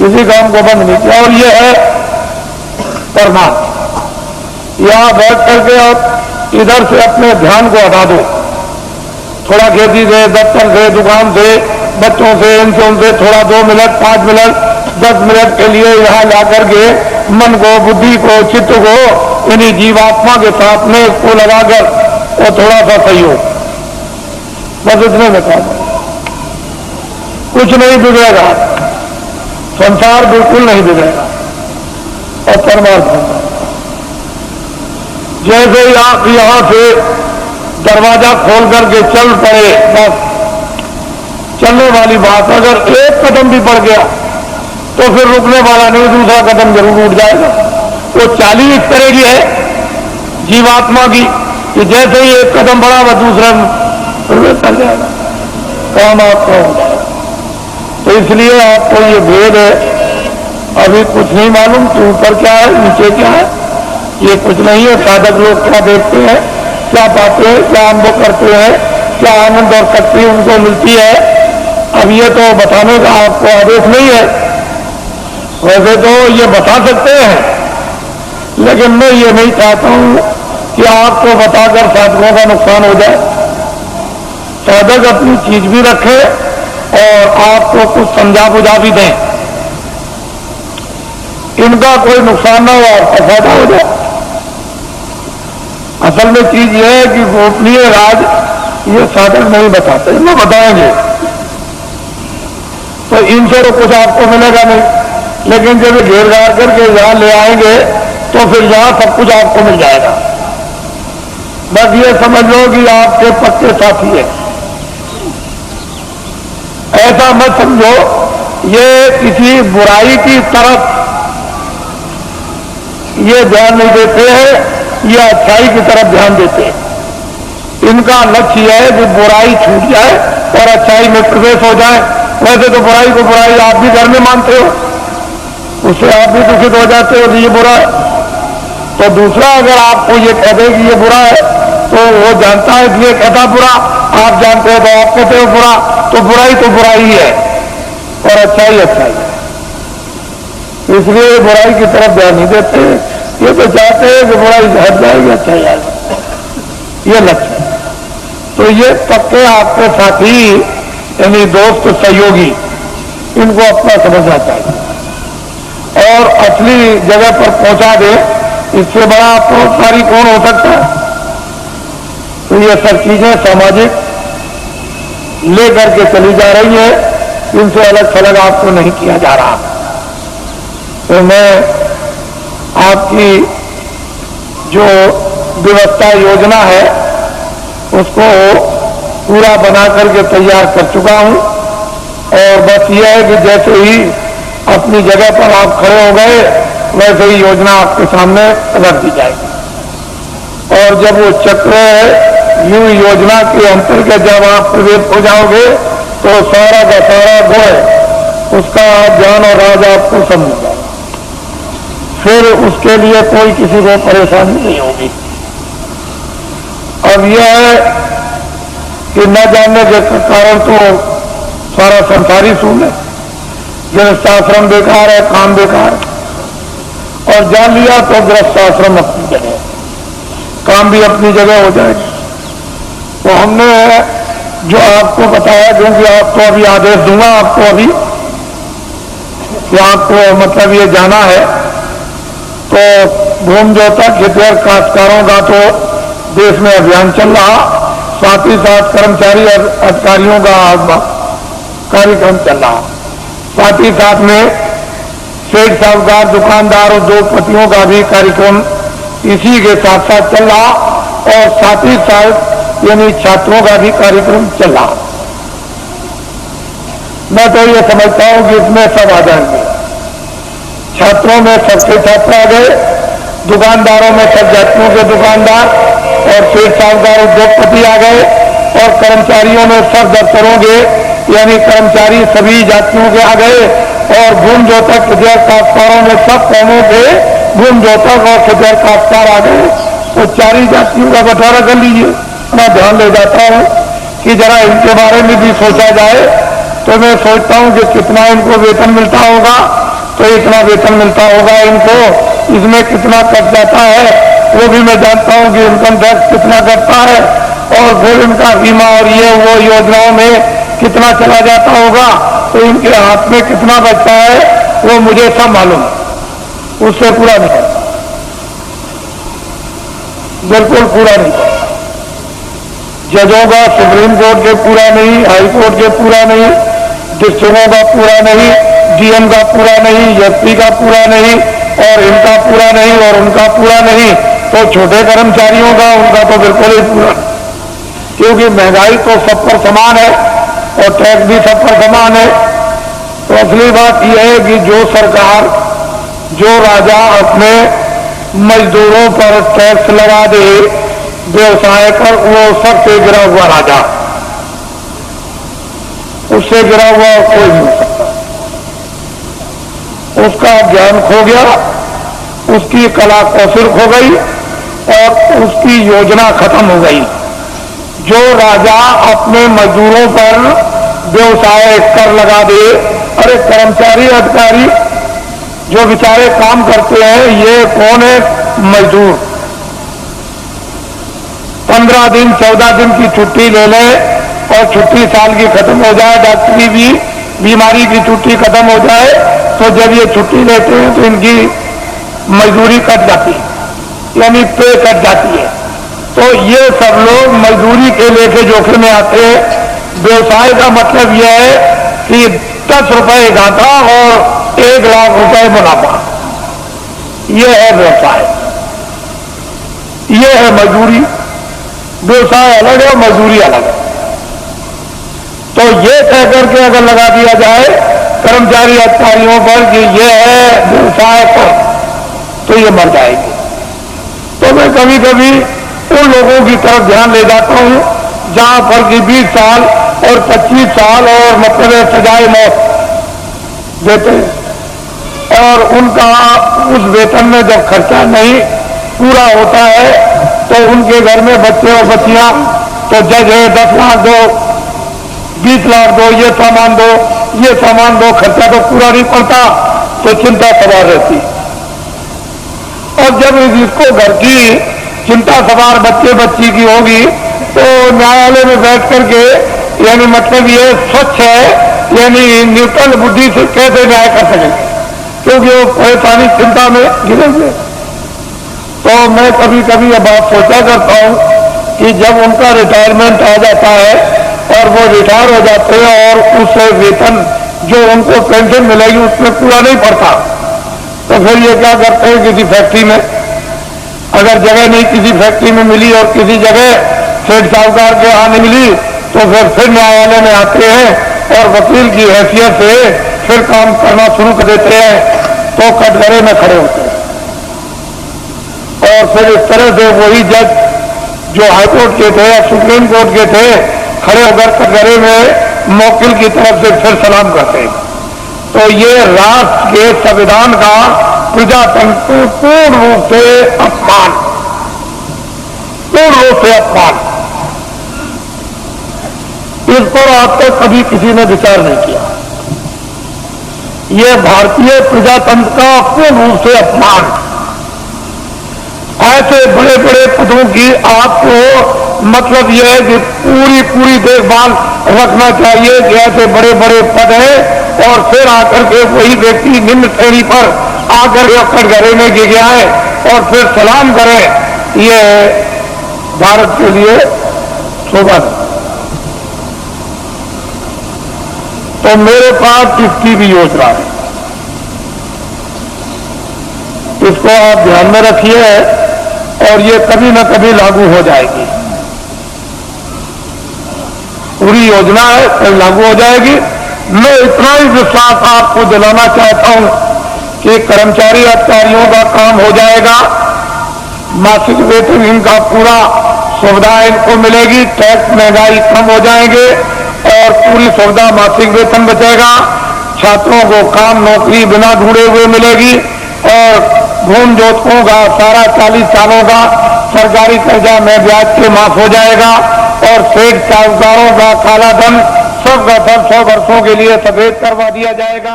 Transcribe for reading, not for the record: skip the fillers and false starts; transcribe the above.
किसी काम को बंद नहीं किया। और ये है प्रमाण। यहां बैठ करके आप इधर से अपने ध्यान को हटा दो, थोड़ा खेती से, दफ्तर से, दुकान से, बच्चों से, इनसे उनसे थोड़ा 2 मिनट, 5 मिनट, 10 मिनट के लिए यहां लाकर के मन को, बुद्धि को, चित्त को इन्हीं जीवात्मा के साथ में इसको लगाकर और थोड़ा सा सहयोग, बस इतने में काम है। कुछ नहीं बिगड़ेगा, संसार बिल्कुल नहीं बिगड़ेगा और परमार्थ होगा। जैसे ही आप यहां से दरवाजा खोल करके चल पड़े, बस चलने वाली बात, अगर एक कदम भी बढ़ गया तो फिर रुकने वाला नहीं, दूसरा कदम जरूर उठ जाएगा। वो चाली इस तरह की है जीवात्मा की कि जैसे ही एक कदम बढ़ा वह दूसरा प्रवेश कर जाएगा, काम आपका हो जाएगा। तो इसलिए आपको ये भेद है, अभी कुछ नहीं मालूम कि ऊपर क्या है, नीचे क्या है, ये कुछ नहीं है। साधक लोग क्या देखते हैं, क्या पाते हैं, क्या अनुभव करते हैं, क्या आनंद और शक्ति उनको मिलती है, अब ये तो बताने का आपको आदेश नहीं है। वैसे तो ये बता सकते हैं, लेकिन मैं ये नहीं चाहता हूं कि आपको बताकर साधकों का नुकसान हो जाए। साधक अपनी चीज भी रखे और आपको कुछ समझा बुझा भी दें, इनका कोई नुकसान ना हो, आपका फायदा हो जाए। असल में चीज यह है कि गोपनीय राज ये साधक नहीं बताते, न बताएंगे तो इनसे तो कुछ आपको मिलेगा नहीं, लेकिन जब घेर घार करके यहां ले आएंगे तो फिर यहां सब कुछ आपको मिल जाएगा। बस ये समझ लो कि आपके पक्के साथी है, ऐसा मत समझो ये किसी बुराई की तरफ ये ध्यान नहीं देते हैं, ये अच्छाई की तरफ ध्यान देते हैं। इनका लक्ष्य यह है कि बुराई छूट जाए और अच्छाई में प्रवेश हो जाए। वैसे तो बुराई को बुराई आप भी घर में मानते हो, उससे आप भी दुखित हो जाते हो कि ये बुरा है। तो दूसरा अगर आपको ये कह दे कि ये बुरा है तो वो जानता है कि ये कहता बुरा, आप जानते हो तो आप कहते हो बुरा, तो बुराई ही है और अच्छाई अच्छाई है। इसलिए बुराई की तरफ ध्यान नहीं देते, ये तो चाहते हैं कि बुराई हट जाएगी, अच्छाई आएगी, ये लक्ष्य है। तो ये पक्के आपके साथी यानी दोस्त सहयोगी, इनको अपना समझना चाहिए और असली जगह पर पहुंचा दे, इससे बड़ा परोपकारी कौन हो सकता है। तो ये सब चीजें सामाजिक लेकर के चली जा रही है, इनसे अलग थलग आपको नहीं किया जा रहा। तो मैं आपकी जो व्यवस्था योजना है उसको पूरा बना करके तैयार कर चुका हूं और बस यह है कि जैसे ही अपनी जगह पर आप खड़े हो गए वैसे ही योजना आपके सामने रख दी जाएगी। और जब वो चक्र यूं योजना के अंतर्गत जब आप प्रवेश हो जाओगे तो सारा का सारा गुण उसका ज्ञान और राज आपको समझ जाएगा। फिर उसके लिए कोई किसी को परेशानी नहीं होगी। अब यह है कि न जानने के कारण तो सारा संसारी सूल है, गृहस्थाश्रम बेकार है, काम बेकार है, और जान लिया तो गृहस्थाश्रम अपनी जगह, काम भी अपनी जगह हो जाएगा। तो हमने जो आपको बताया, क्योंकि आपको अभी आदेश दूंगा आपको अभी कि आपको मतलब ये जाना है, तो भूमि जोता खेतिहर काश्तकारों का तो देश में अभियान चल रहा, साथ ही साथ कर्मचारी और अधिकारियों का कार्यक्रम चल रहा, साथ ही साथ में सेठ साहूकार दुकानदार उद्योगपतियों का भी कार्यक्रम इसी के साथ साथ चल रहा, और साथ ही साथ यानी छात्रों का भी कार्यक्रम चल रहा। मैं तो ये समझता हूं कि इसमें सब आ जाएंगे। छात्रों में सबके छात्र आ गए, दुकानदारों में सब जातियों के दुकानदार और सेठ साहूकार उद्योगपति आ गए, और कर्मचारियों में सब दफ्तरों के यानी कर्मचारी सभी जातियों के आ गए, और भूमि जोतक खेतिहर काश्तकारों में सब कौमों के भूमि जोतक और खेतिहर काश्तकार आ गए। तो चारी जातियों का बंटवारा कर लीजिए। मैं ध्यान ले जाता हूं कि जरा इनके बारे में भी सोचा जाए, तो मैं सोचता हूं कि कितना इनको वेतन मिलता होगा से इतना वेतन मिलता होगा इनको, इसमें कितना कट जाता है वो भी मैं जानता हूं कि इनकम टैक्स कितना करता है, और फिर इनका बीमा और ये वो योजनाओं में कितना चला जाता होगा, तो इनके हाथ में कितना बचता है वो मुझे सब मालूम, उससे पूरा नहीं करता, बिल्कुल पूरा नहीं करता। जजों का सुप्रीम कोर्ट के पूरा नहीं, हाई कोर्ट के पूरा नहीं, डिस्ट्रिक्टों का पूरा नहीं, डीएम का पूरा नहीं, एसपी का पूरा नहीं, और इनका पूरा नहीं और उनका पूरा नहीं, तो छोटे कर्मचारियों का उनका तो बिल्कुल ही पूरा, क्योंकि महंगाई तो सब पर समान है और टैक्स भी सब पर समान है। तो असली बात यह है कि जो सरकार, जो राजा अपने मजदूरों पर टैक्स लगा दे व्यवसाय पर, वो सबसे गिरा हुआ राजा, उससे गिरा हुआ कोई नहीं हो सकता। उसका ज्ञान खो गया, उसकी कला कौशल खो गई और उसकी योजना खत्म हो गई। जो राजा अपने मजदूरों पर व्यवसाय कर लगा दे, अरे कर्मचारी अधिकारी जो बेचारे काम करते हैं, ये कौन है? मजदूर 15 दिन 14 दिन की छुट्टी ले ले और छुट्टी साल की खत्म हो जाए, डॉक्टरी भी बीमारी की छुट्टी खत्म हो जाए, तो जब ये छुट्टी लेते हैं तो इनकी मजदूरी कट जाती है, यानी पे कट जाती है। तो ये सब लोग मजदूरी के लेके जोखिम में आते हैं। व्यवसाय का मतलब यह है कि 10 रुपए घाटा और 1 लाख रुपए मुनाफा, यह है व्यवसाय, यह है मजदूरी। व्यवसाय अलग है, मजदूरी अलग है। तो ये तय करके अगर लगा दिया जाए कर्मचारी अधिकारियों पर कि यह है व्यवसाय तो ये मर जाएगी। तो मैं कभी कभी उन लोगों की तरफ ध्यान ले जाता हूं जहां पर कि 20 साल और 25 साल और मतलब सजाए मौत देते हैं, और उनका उस वेतन में जब खर्चा नहीं पूरा होता है तो उनके घर में बच्चे और बच्चियां, तो जज है 10 लाख दो, 20 लाख दो, ये सामान दो, ये सामान दो, खर्चा तो पूरा नहीं पड़ता, तो चिंता सवार रहती। और जब इसको घर की चिंता सवार बच्चे बच्ची की होगी तो न्यायालय में बैठ करके, यानी मतलब ये स्वच्छ है, यानी न्यूट्रल बुद्धि से कैसे न्याय कर सकेंगे, क्योंकि वो परेशानी चिंता में घिरे हुए। तो मैं कभी कभी यह बात सोचा करता हूं कि जब उनका रिटायरमेंट आ जाता है और वो रिटायर हो जाते हैं और उस वेतन जो उनको पेंशन मिलेगी उसमें पूरा नहीं पड़ता, तो फिर ये क्या करते हैं, किसी फैक्ट्री में अगर जगह नहीं किसी फैक्ट्री में मिली और किसी जगह सेठ साहूकार के यहाँ नहीं मिली, तो फिर न्यायालय में आते हैं और वकील की हैसियत से फिर काम करना शुरू कर देते हैं, तो कटघरे में खड़े होते हैं। और फिर इस तरह से वही जज जो हाईकोर्ट के थे या सुप्रीम कोर्ट के थे, खड़े होकर कटघरे में मौकिल की तरफ से फिर सलाम करते हैं। तो ये राष्ट्र के संविधान का प्रजातंत्र को पूर्ण रूप से अपमान, पूर्ण रूप से अपमान, इस पर आज तक कभी किसी ने विचार नहीं किया। ये भारतीय प्रजातंत्र का पूर्ण रूप से अपमान। ऐसे बड़े बड़े पदों की आपको मतलब यह है कि पूरी पूरी देखभाल रखना चाहिए कि ऐसे बड़े बड़े पद हैं और फिर आकर के वही व्यक्ति निम्न श्रेणी पर आकर के कटघरे में गिर गया है और फिर सलाम करें, ये भारत के लिए शोभा नहीं। तो मेरे पास इसकी भी योजना है, इसको आप ध्यान में रखिए और ये कभी न कभी लागू हो जाएगी। पूरी योजना है, कल लागू हो जाएगी। मैं इतना ही विश्वास आपको दिलाना चाहता हूं कि कर्मचारी अधिकारियों का काम हो जाएगा, मासिक वेतन इनका पूरा सुविधा इनको मिलेगी, टैक्स महंगाई कम हो जाएंगे और पूरी सुविधा मासिक वेतन बचेगा। छात्रों को काम नौकरी बिना ढूंढे हुए मिलेगी और भूमि जोतकों का सारा 40 सालों का सरकारी कर्जा में ब्याज के माफ हो जाएगा और सेठ साहूकारों का काला धन सबका सब 100 वर्षों के लिए सफेद करवा दिया जाएगा।